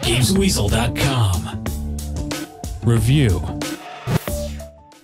Gamesweasel.com. Review.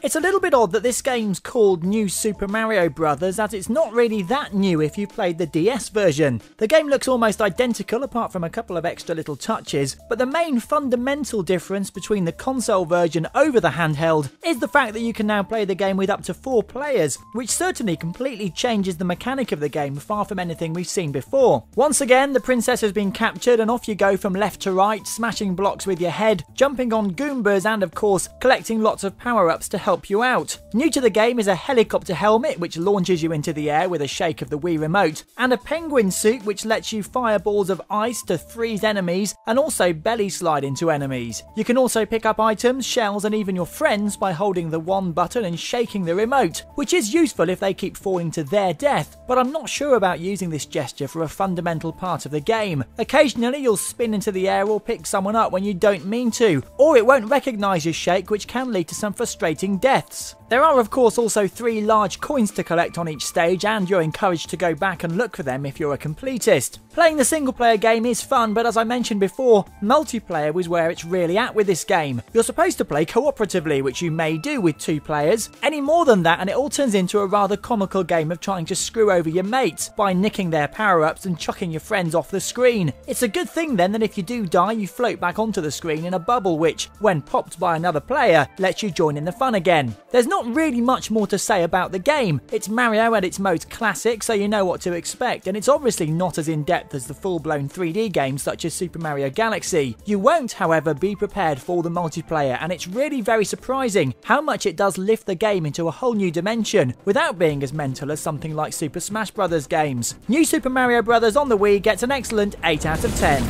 It's a little bit odd that this game's called New Super Mario Bros. As it's not really that new if you've played the DS version. The game looks almost identical apart from a couple of extra little touches, but the main fundamental difference between the console version over the handheld is the fact that you can now play the game with up to 4 players, which certainly completely changes the mechanic of the game far from anything we've seen before. Once again, the princess has been captured and off you go from left to right, smashing blocks with your head, jumping on Goombas and of course collecting lots of power-ups to help you out. New to the game is a helicopter helmet which launches you into the air with a shake of the Wii remote, and a penguin suit which lets you fire balls of ice to freeze enemies and also belly slide into enemies. You can also pick up items, shells and even your friends by holding the 1 button and shaking the remote, which is useful if they keep falling to their death, but I'm not sure about using this gesture for a fundamental part of the game. Occasionally you'll spin into the air or pick someone up when you don't mean to, or it won't recognise your shake, which can lead to some frustrating deaths. There are of course also 3 large coins to collect on each stage, and you're encouraged to go back and look for them if you're a completist. Playing the single player game is fun, but as I mentioned before, multiplayer was where it's really at with this game. You're supposed to play cooperatively, which you may do with 2 players. Any more than that and it all turns into a rather comical game of trying to screw over your mates by nicking their power-ups and chucking your friends off the screen. It's a good thing then that if you do die you float back onto the screen in a bubble which, when popped by another player, lets you join in the fun again. There's not really much more to say about the game. It's Mario at its most classic, so you know what to expect, and it's obviously not as in-depth as the full-blown 3D games such as Super Mario Galaxy. You won't, however, be prepared for the multiplayer, and it's really very surprising how much it does lift the game into a whole new dimension without being as mental as something like Super Smash Bros. Games. New Super Mario Bros. On the Wii gets an excellent 8 out of 10.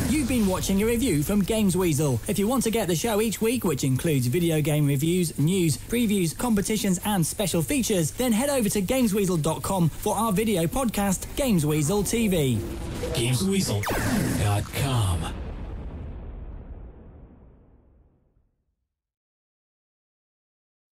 You've been watching a review from Gamesweasel. If you want to get the show each week, which includes video game reviews, news, previews, competitions and special features, then head over to Gamesweasel.com for our video podcast, Gamesweasel TV. Gamesweasel.com.